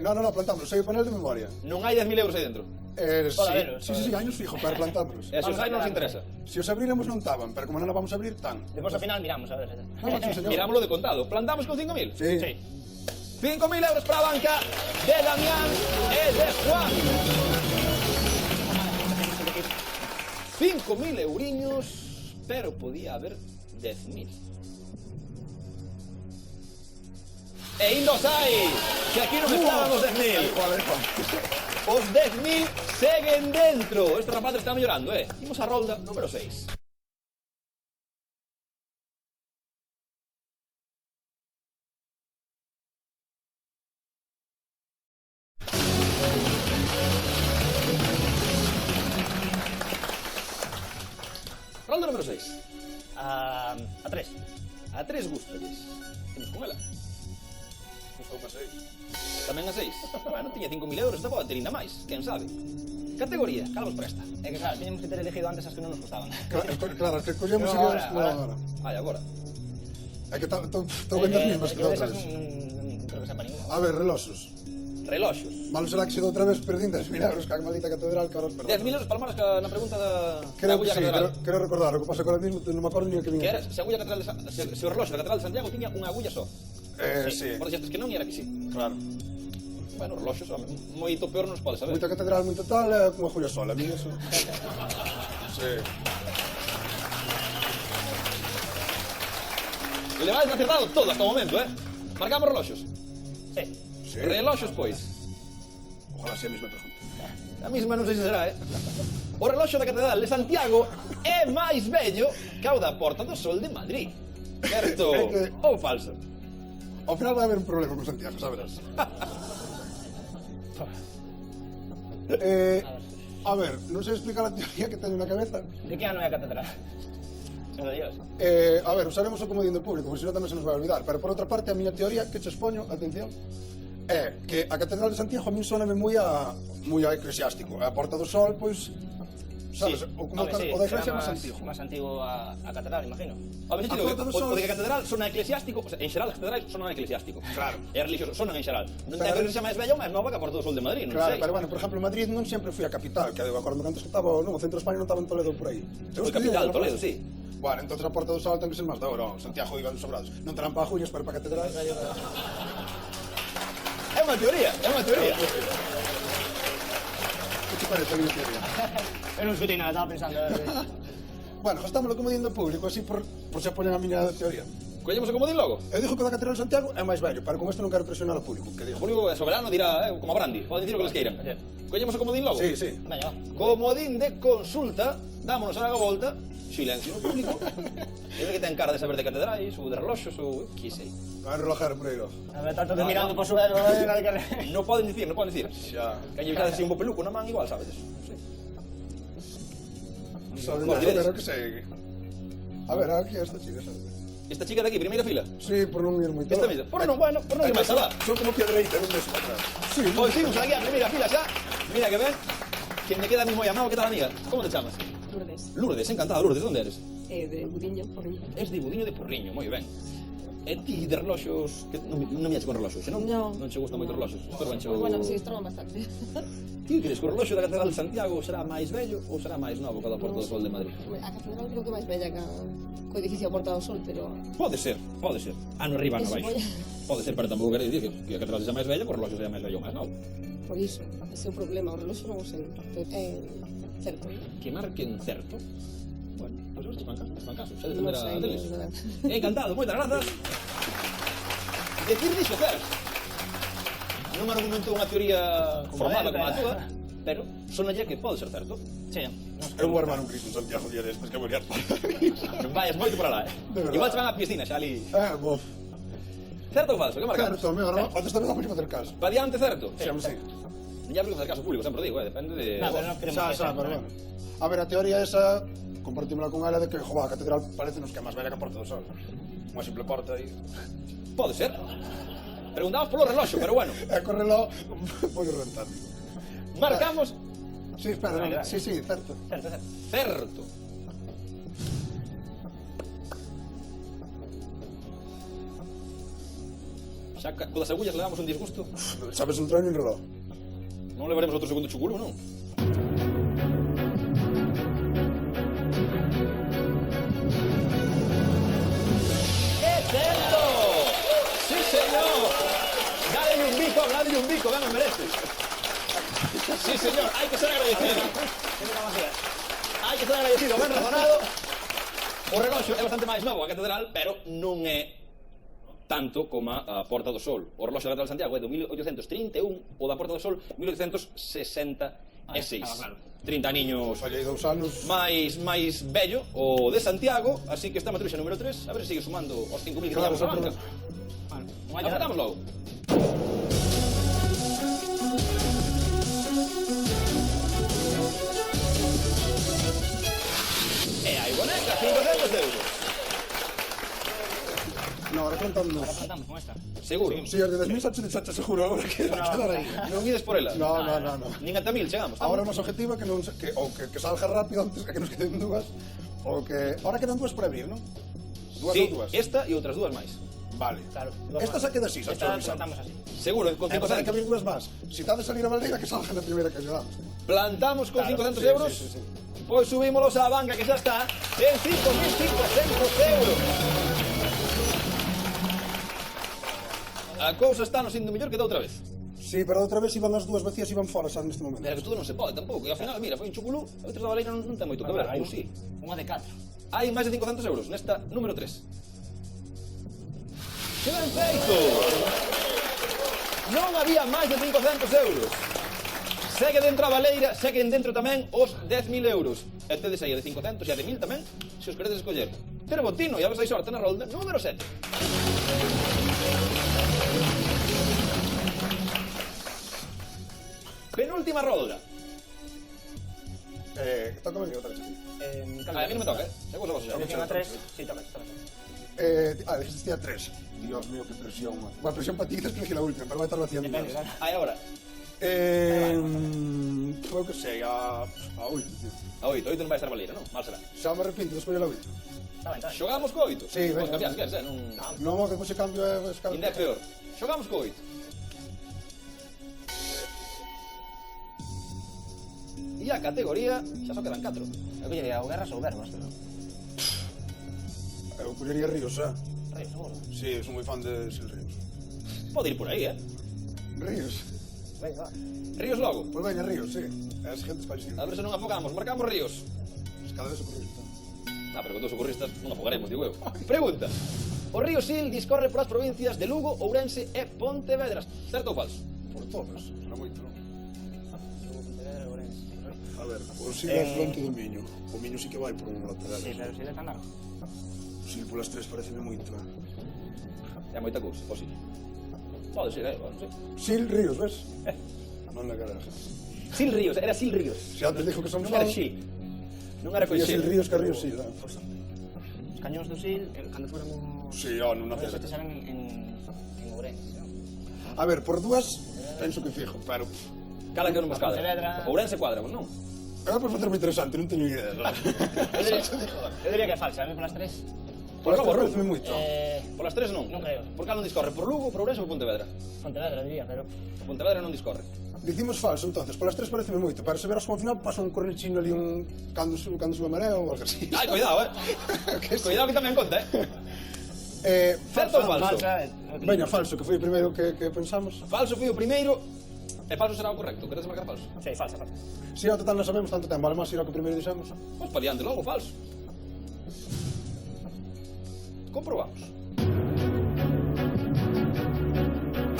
No, plantámonos. Sei o panel de memoria. Non hai 10.000 euros aí dentro. Sí, haberos, sí, hai nos fijo, pero plantámonos. E se os hai non nos interesa. Se os abriremos non estaban, pero como non a vamos a abrir, tan. Despois ao final miramos, a ver. No, sí, señor. Mirámoslo de contado. Plantamos con 5.000. Sí. Sí. 5.000 euros para a banca de Damián e de Juan. 5.000 euriños, pero podía haber 10.000. E indos hai, que aquí non estaban os 10.000. Os 10.000 seguen dentro. Estes rapaces están mellorando, Imos a rolda número 6. Rolda número 6. A 3. A 3 gustalles. Temos con ela. Tamén a 6. Bueno, tiña 5.000 euros, esta pode ter ainda máis, quen sabe. Categoría, cal vos presta? É que claro, teníamos que ter elegido antes as que non nos gustaban. Claro, que collemos No, seguidas ahora. Ai, agora. É que estou vendo as mismas que Eu outras. desas non creo que sepa ninguna. A ver, reloxos. Reloxos. Malo será que se do outra vez perdín 10.000 euros, que a maldita catedral que ahora os perdón. 10.000 euros palmares na pregunta da Creo que agulla sí, catedral. quero recordar, o que pasa que ahora mismo non me acordo ni o que Que viña. era, se a agulla catedral se o reloxo da catedral de Santiago tiña unha agulla só. Sí, Por dixestes que non e era que sí. claro. Bueno, reloxos, home, moito peor non nos pode saber. Moita catedral, moito tal, como a joia sola, a mí eso. Sí. Le vais acertado todo hasta o momento, Marcamos reloxos. Sí. Sí. Reloxos, pois. Ojalá sea a mesma pregunta. A mesma non sei se será, O reloxo da Catedral de Santiago é máis bello que o da Porta do Sol de Madrid. Certo É que- ou falso? Ao final vai haber un problema con Santiago, saberás. A ver, non sei explicar a teoría que teño na cabeza. De que ano é a catedral? Son de Dios. A ver, usaremos o comodín do público, porque senón tamén se nos vai olvidar. Pero por outra parte, a miña teoría, que che expoño, atención, é que a Catedral de Santiago a min soname moi a eclesiástico. A Porta do Sol, pois, sabes? Sí. O como Home, sí, o da iglesia será máis antigo. Máis antigo a catedral, imagino. A veces A digo, Porta do o Sol. de que a catedral sona eclesiástico, o sea, en xeral as catedrais sonan eclesiástico. Claro. E as religiosas sonan en xeral. Non ten Pero- que ser máis bella ou máis nova que a Porta do Sol de Madrid, non Claro, sei. pero bueno, por exemplo, Madrid non sempre foi a capital, que eu acordo antes que estaba, no centro de España non estaba en Toledo por aí. Foi capital, Toledo, sí. Bueno, entonces a Porta do Sol ten que ser máis da hora, Santiago iba sobrados. Non terán para Julio, pero para a catedral. É unha teoría, é unha teoría. Que te parece a miña teoría? Eu non escutei nada, estaba pensando. Bueno, gastámoslo como dindo público, así por se apoyan a miña teoría. Collemos o comodín logo. Eu dixo que o da Catedral de Santiago é máis vello, pero con isto non quero presionar ao público, que O digo. público é soberano dirá, como a Brandi, poden dicir o que les queiran. Collemos o comodín logo. Sí, sí. Veña, va. Comodín de consulta, dámonos a volta, silencio no público. Eu que ten cara de saber de catedrais, ou de reloxos, ou que sei. Vai relojero por aí, no. A ver, tanto que No, mirando no. por suelo, nada que... Non poden dicir, non poden dicir. Xa. Que hai así un bo peluco na man igual, sabes? Sabe, Como queredes. pero que sei. A ver, aquí esta chica, sabe? Esta chica de aquí, primeira fila. Sí, por non ir moito. Esta mesa. Por non, bueno, por non ir máis alá. Son como piedreita, non des atrás. Sí, Pois imos aquí a primeira fila xa. Mira que ven. Quen me queda mismo llamado, que tal amiga? Como te chamas? Lourdes, Lourdes, encantada, Lourdes, onde eres? de Budiño, Porriño. Es de Budiño de Porriño, moi ben. E ti de reloxos, que non me con reloxos, non? No. Non che gustan moito reloxos. Estorbanche o... Bueno, sí, estorban bastante. Ti crees que o reloxo da Catedral de Santiago será máis vello ou será máis novo que o da Porta do Sol de Madrid? A catedral creo que máis bella que o edificio a Porta do Sol, pero... Pode ser, pode ser. Ano arriba, ano Eso, baixo. pois. Pode ser, pero tampouco quere dicir que a Catedral sexa máis bella, que o reloxo sexa máis vello ou máis novo. Por iso, ese é o problema, o reloxo non o sei. Certo. Que marquen certo. Bueno, pois pues, fan caso, xa Non dependerá sei, deles. de verdade. Encantado, moitas grazas. Decir diso, Fer. Non argumento unha teoría formada como a túa, pero sonalle que pode ser certo. Sí, Eu vou armar un Cristo en Santiago un día despois que vou liar para Non vayas moito por alá, De verdade. Igual se van á piscina, xa ali. bof. Certo ou falso? Que marcamos? Certo, meu, ahora antes tamén vamos a facer caso. Pa diante, certo? Sí, hombre, sí. Non lle abrimos facer caso público, sempre digo, depende de... No, pero non queremos que Xa, sea, pero bueno. A ver, a teoría esa, compartímola con ela de que, joder, a catedral parecenos que é máis bella que a Porta do Sol. Unha simple porta aí. Pode ser. Preguntamos polo reloxo, pero bueno. E correlo, vou rentar. Marcamos Sí, espera, Vale, vale. sí, certo. Certo, certo. certo. Xa codas agullas levamos un disgusto. Sabes un trono en reloj. Non levaremos outro segundo chuculo, non? ¡É certo! ¡Sí, señor! Dale un bico, venga, mereces. Sí, señor, hai que ser agradecido. Hai que ser agradecido, ben razonado. O reloxo é bastante máis novo a catedral, pero non é tanto como a Porta do Sol. O reloxo da Catedral de Santiago é do 1831, o da Porta do Sol 1866. claro. 30 aniños Fallei 2 anos. máis bello, o de Santiago, así que esta matruxa número 3, a ver se sigue sumando os 5.000 que Claro, teñamos a banca. Vale, Acertamos logo. E hai boneca, 500 euros. No, ahora contamos. Contamos con esta. Seguro. Si, os de 10.000 xa che chacha seguro agora que va a quedar aí. Non ides por ela. No. Nin ata 1000 chegamos. Ahora o noso objetivo é que non que salga rápido antes que nos queden dúas ou que ahora quedan dúas por abrir, non? Dúas Sí, ou dúas. esta e outras dúas máis. Vale. Claro. Esta se queda así, xa Esta avisamos. contamos así. Seguro, con Pues hai que 500. abrir dúas máis. Se tá de salir a Valdeira, que salga na primeira que lle damos. Plantamos con Claro, 500 sí, euros. sí, sí. Pois subímolos á banca que xa está en 5.500 euros. A cousa está nos indo mellor que da outra vez. Sí, pero outra vez iban as dúas vacías iban fora xa neste momento. Pero que todo non se pode tampouco. E ao final, mira, foi un chuculú. A outras da Valeira non ten moito que ver. Hai Ou sí. unha de 4. Hai máis de 500 euros nesta número 3. Que ben feito! Non había máis de 500 euros. Segue dentro a Valeira, seguen dentro tamén os 10.000 euros. E tedes aí a de 500 e a de 1.000 tamén, se os queredes escoller. Pero botino, e a vos hai sorte na rolda número 7. Penúltima rolda. Toca venir outra vez. A mí non me toca, Se vos a vos xa. Última 3. Sí, toca. Existía 3. Dios mío, qué presión, man. Bueno, presión para ti, que después que la última, pero va a estar vacía. Depende, claro. Aí agora. Eu que sei, a 8, tío. A 8 non vai estar Valeira, non? Mal será. Xa me arrepinto de escoller a 8. Está ben, está ben. Xogamos co 8? Sí, venga. Pois cambiar, se queres, non... Non, que depois se cambio é escala. Ainda é peor. Xogamos co 8. E a categoría, xa só quedan 4. Eu que lle diría, o Guerras ou Verbas, pero... Eu collería Ríos, xa. Ríos, seguro. Sí, eu son moi fan de Sil Ríos. Pode ir por aí, Ríos? Venga, va. Ríos logo. Pois veña, Ríos, sí. As gentes parecidas. A ver se non afogamos. Marcamos Ríos. Cada vez se por Ríos. Pero con dos socorristas non afogaremos, digo eu. Pregunta. O río Sil discorre polas provincias de Lugo, Ourense e Pontevedra. Certo ou falso? Por todas. Era moito, non? Pontevedra, Ourense. A ver, o Sil é fronte do Miño. O Miño sí que vai por un lateral. Sí, pero si é tan largo. O Sil polas tres pareceme moito, É moita cousa, ou si. Pode ser, pode ser. Sil Ríos, ves? Non na cara. Sil Ríos, era Sil Ríos. Se antes dijo que son Non era Xil. Non era con Sil Xil. Ríos que Ríos Sil. Os cañóns do Sil, cando fóramos... Sí, non Os nace. que saben en Ourense, non? A ver, por dúas, penso que fijo, pero... Cala que non vos cadra. Pontevedra. Ourense cuadra, non? Era por facerme interesante, non teño idea. Eu diría que é falsa, a mí polas tres. Por logo, pareceme Lugo. moito. Polas tres non. Non creo. Por cal non discorre? Por Lugo, por Ourense ou por Pontevedra? Pontevedra, diría, pero... Por Pontevedra non discorre. Dicimos falso, entonces, polas tres pareceme moito, pero se veras como ao final pasa un cornechino ali un... cando sube a marea ou algo así. Ai, cuidado, Cuidado que tamén conta, Certo ou falso? Falsa, Veña, falso, que foi o primeiro que pensamos. Falso foi o primeiro, e falso será o correcto. Queredes marcar falso? Sí, falsa, falsa. Si ao total non sabemos tanto tempo, además irá que o primeiro dixemos. Pois pa diante logo, falso. Comprobamos.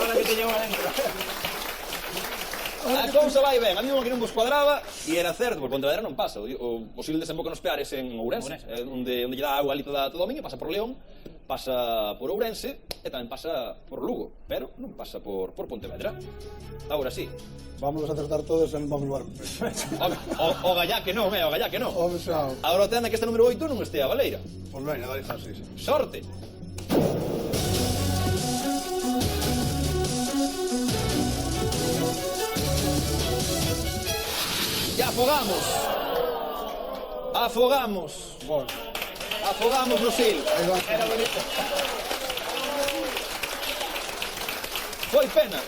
Ahora que te llevo adentro. A cousa vai ben, a mí que non vos cuadraba e era certo, porque Pontevedra non pasa. O Sil desemboca nos Peares en Ourense, onde lle dá agua ali todo o dominio, pasa por León, pasa por Ourense e tamén pasa por Lugo, pero non pasa por Pontevedra. Agora sí. Vamos a acertar todos en vamos levar. O gallá que non, o gallá que non. Home, xa. Agora o tema é que este número 8 non estea a Valeira. Pois veña, dai fase, sí. Sorte. E afogamos. Afogamos. Gol. Afogamos no Sil. Aí va. Era bonito. Foi pena.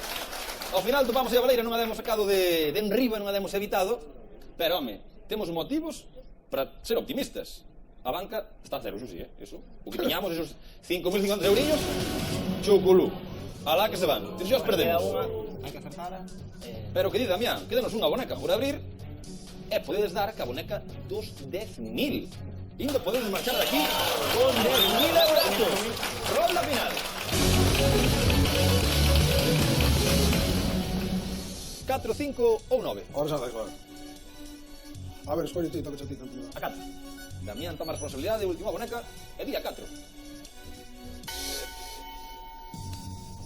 Ao final topamos a Valeira, non a demos sacado de enriba, non a demos evitado, pero, home, temos motivos para ser optimistas. A banca está a cero, eso sí, eso. O que tiñamos, esos 5.500 eurillos, chuculú. Alá que se van. Si os Queda perdemos. unha, hai que acertala. Pero que di Damián, quédenos unha boneca por abrir e podedes dar que a boneca dos 10.000. Indo podedes marchar daqui con 10.000 euros. Ronda final. 4, 5 ou 9. Ahora xa da igual. A ver, escolle ti, toque a ti. A 4. Damián toma a responsabilidade, última boneca, e di a 4.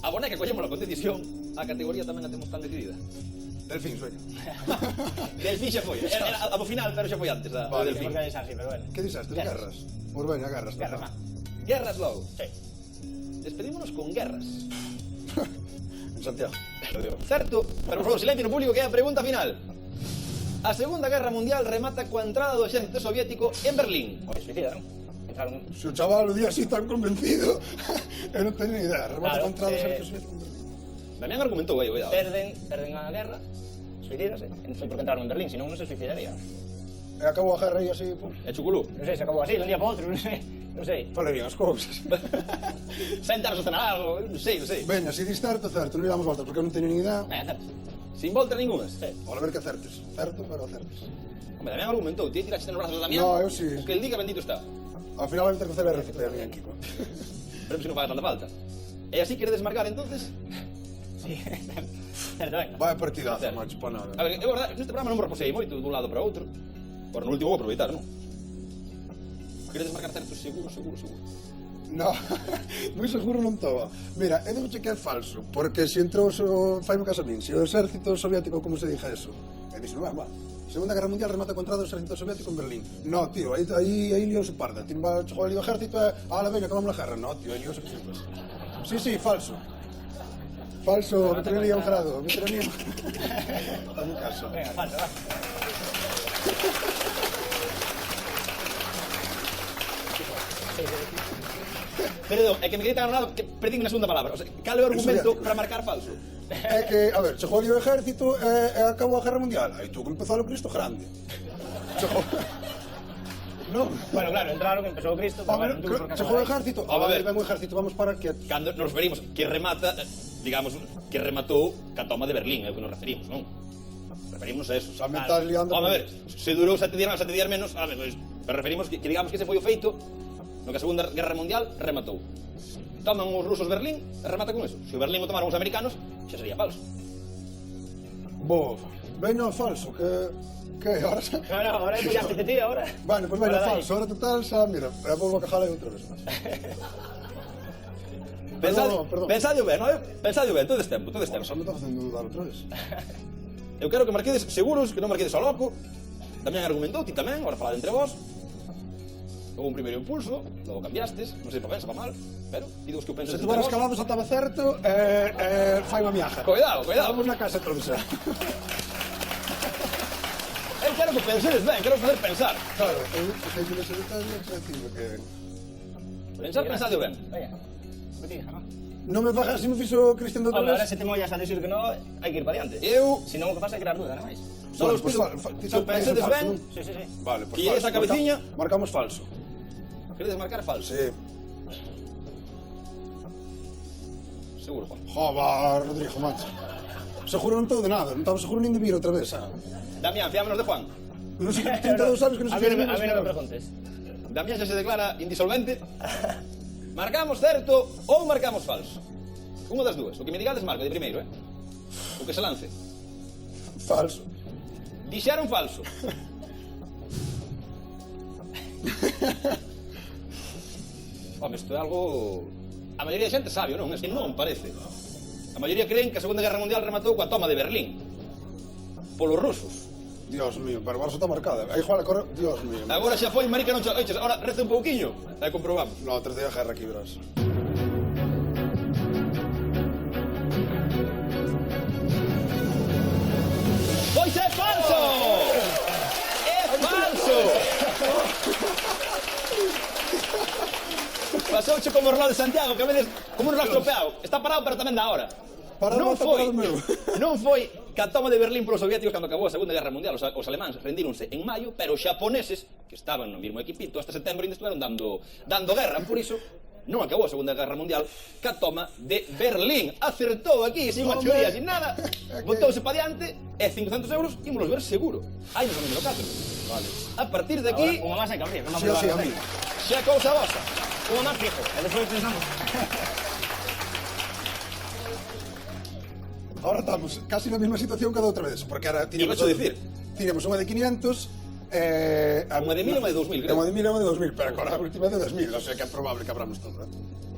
A boneca collemos a competición, a categoría tamén a temos tan decidida. Delfíns, veña. Delfín xa foi, era ao final, pero xa foi antes da Vale, Delfín. Porque deixar así, pero bueno. Que dixestes? Guerras. Guerras? Pois veña, guerras. Guerras, má. Guerras logo. Sí. Despedímonos con guerras. En Santiago. Certo? Pero por favor, silencio no público que é a pregunta final. A Segunda Guerra Mundial remata coa entrada do exército soviético en Berlín. Pois suicida, non? Entraron... Se o chaval o día así tan convencido, eu non teño ni idea. Remata Claro, contra o eh, exército. Damián argumentou aí, cuidado. Perden a guerra, suicídase. Non foi porque entraron en Berlín, senón non se suicidaría. E acabou a guerra aí así, pum. É chuculú. Non sei, se acabou así, de un día para outro, non sei. Non sei. Falarían as cousas. Sentarnos a cenar algo, non sei. Veña, se dis certo, non damos voltas, porque eu non teño ni idea. Certo. Sin volta ninguna. Sí. Ora, a ver que acertes. Certo, pero acertes. Home, Damián argumentou, ti tiraste nos brazos de Damián. No, eu sí. O que el diga bendito está. Ao final vai ter que facer a RCP a mí en Kiko. Pero se non fagas tanta falta. E así queredes marcar, entonces? Sí. Certo, venga. Vai partidazo, Certo. macho, pa nada. A ver, é verdade, neste programa non me reposei moito dun lado para outro. Por no último vou aproveitar, non? Queredes marcar certo? Seguro. No, moi seguro non toba. Mira, eu digo que é falso, porque se entrou faime caso a min, se o exército soviético, como se dixa eso, e dixo, va, Segunda Guerra Mundial remata contra o exército soviético en Berlín. No, tío, aí liouse parda. Chegou ali o exército e, ala, veña, acabamos a guerra. No, tío, aí liouse que sempre. Sí, falso. Falso, veterinaria grado, veterinaria. A mi caso. Venga, falso, va. Perdón, é que me quedei tan anonado que perdín na segunda palabra. O sea, cal é o argumento para marcar falso? É que, a ver, chegou ali o ejército e acabou a Guerra Mundial. Aí tú que empezou o Cristo grande. Chegou... Non. Bueno, claro, entraron, empezou Cristo, pero bueno, tuvo por casa. Chegou o ejército. A ver. Ven o ejército, vamos parar quietos. Cando nos referimos que remata, digamos, que rematou ca toma de Berlín, é o que nos referimos, non? Referimos a eso. Xa me estás liando. Home, a ver, se durou 7 días máis, 7 días menos, a ver, pues, pero referimos que digamos que ese foi o feito no que a Segunda Guerra Mundial rematou. Toman os rusos Berlín e remata con eso. Se o Berlín o tomaron os americanos, xa sería falso. Bo, veño falso, que ahora xa... No, ahora ya te tío, ahora. Bueno, pues veño falso, ahora total xa, mira, volvo a cajar aí outra vez máis. Perdón. Pensadio ben, non é? Pensadio ben, todo este tempo, todo este tempo. Xa me está facendo dudar outra vez. Eu quero que marquedes seguros, que non marquedes ao loco. Tamén argumentou, ti tamén, agora falade entre vos. Houve un primeiro impulso, logo cambiastes, non sei para ben, se para mal, pero digo que o pensas Se entre tuveras vos. calado xa estaba certo, fai unha miaja. Cuidado. Vamos na casa todos xa. Eu quero que pensedes ben, quero facer pensar. Claro, eu sei que nese detalle xa decirme que... Pensadio ben. Venga, metija, ¿no? Non me fagas, se me fixo Cristian de outra Hombre, ahora vez. se te mollas a decir que no, hai que ir para diante. Eu, Si non, o que pasa é crear duda, non máis. só os Pues, pido, ti se o pensedes falso, ben, non? Sí. Vale, pues Que esa cabeciña- Marcamos falso. queredes marcar falso. Sí. Seguro, Juan. Joder, Rodrigo, macho. Seguro non estou de nada, non estaba seguro nin de vir outra vez, xa. Damián, fiámonos de Juan. Non sei, ti todos sabes que non A sei ver, que a ver, non me preguntes. Damián xa se declara indisolvente. Marcamos certo ou marcamos falso? Unha das dúas. O que me digades marco de primeiro, O que se lance. Falso. Dixeron falso. Home, isto é algo... A maioría da xente sabe, non? Es que non parece. A maioría creen que a Segunda Guerra Mundial rematou coa toma de Berlín. Polos rusos. Dios mío, pero agora xa está marcada. Aí Juan, corre... Dios mío. Agora xa foi, marica, non xa... Oiches, agora reza un pouquiño. E comprobamos. No, terceira guerra aquí, verás. Pois é falso! É falso! Pasouche como o reloj de Santiago, que a veces como un reloj tropeado. Está parado, pero tamén da hora. Parado, está parado meu. Non foi que a toma de Berlín polos soviéticos cando acabou a Segunda Guerra Mundial. Os alemáns rendíronse en maio, pero os xaponeses, que estaban no mesmo equipito, hasta setembro ainda estiveron dando guerra. Por iso, non acabou a Segunda Guerra Mundial ca toma de Berlín. Acertou aquí, sin machoría, sin nada. Botouse pa diante e 500 euros ímolos ver seguro. Hai no número 4. Vale. A partir de aquí, Unha máis hai que abrir, que non Sí, o sí, a mí. xa cousa vosa. Unha máis fijo. E despois pensamos. Ahora estamos casi na mesma situación que da outra vez, porque ahora Ibas a dicir. Tiñamos unha de 500 Unha de 1000 e unha de 2000, creo. Unha de 1000 e unha de 2000, pero agora a última é de 2000, o sea que é probable que abramos todo.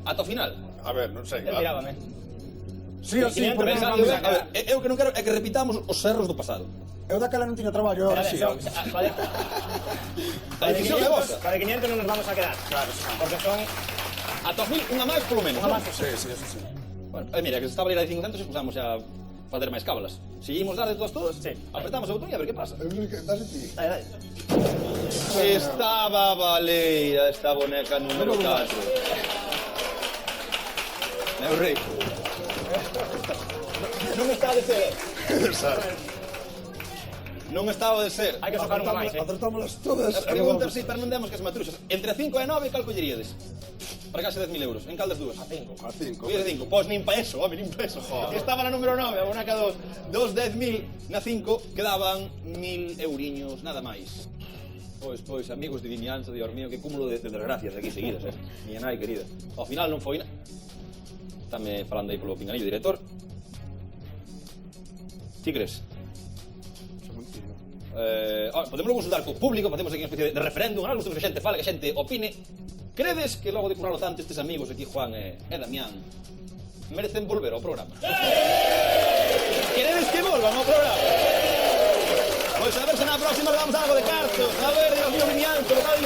Ata o final. A ver, non sei. Eu mirábame. Sí o sí, 500 porque Pensando, a ver, eu que non quero é que repitamos os erros do pasado. eu daquela non tiña traballo, agora sí. A decisión é vosa. Para 500 non nos vamos a quedar. Claro, porque son Ata os 1000, unha máis polo menos. unha non? máis. Sí, sí, eso sí. Bueno, mira, que se estaba a ir a 500 e usamos xa fazer máis cábalas. Seguimos dar de todas, Sí. apretamos o botón e a ver que pasa. Eu creo que das a ti. Dale. Estaba Valeira, esta boneca número 4. Meu rei. Non estaba de ser. Non estaba de ser. Hai que socar unha máis, Acertámolas todas. As preguntas, si, pero non demos que as matruxas. Entre 5 e 9, cal colleríades? Para case 10.000 euros. En cal das dúas? A 5. Oye, 5. Pois nin pa eso, home, nin pa eso. Estaba na número 9, a boneca dos 10.000, na 5 quedaban 1.000 euriños, nada máis. Pois, amigos de Vimianza, Dios mío, que cúmulo de desgracias aquí seguidas, Miña nai querida. Ao final non foi Estame falando aí polo pinganillo, director. Ti crees? Podemos consultar co público, facemos aquí unha especie de referéndum, algo que a xente fale, que a xente opine. Credes que logo de curralo tanto estes amigos aquí, Juan e Damián, merecen volver ao programa? Queredes que volvan ao programa? Pois a ver se na próxima damos algo de cartos. A ver, Dios mío, Vimianzo, lo tal,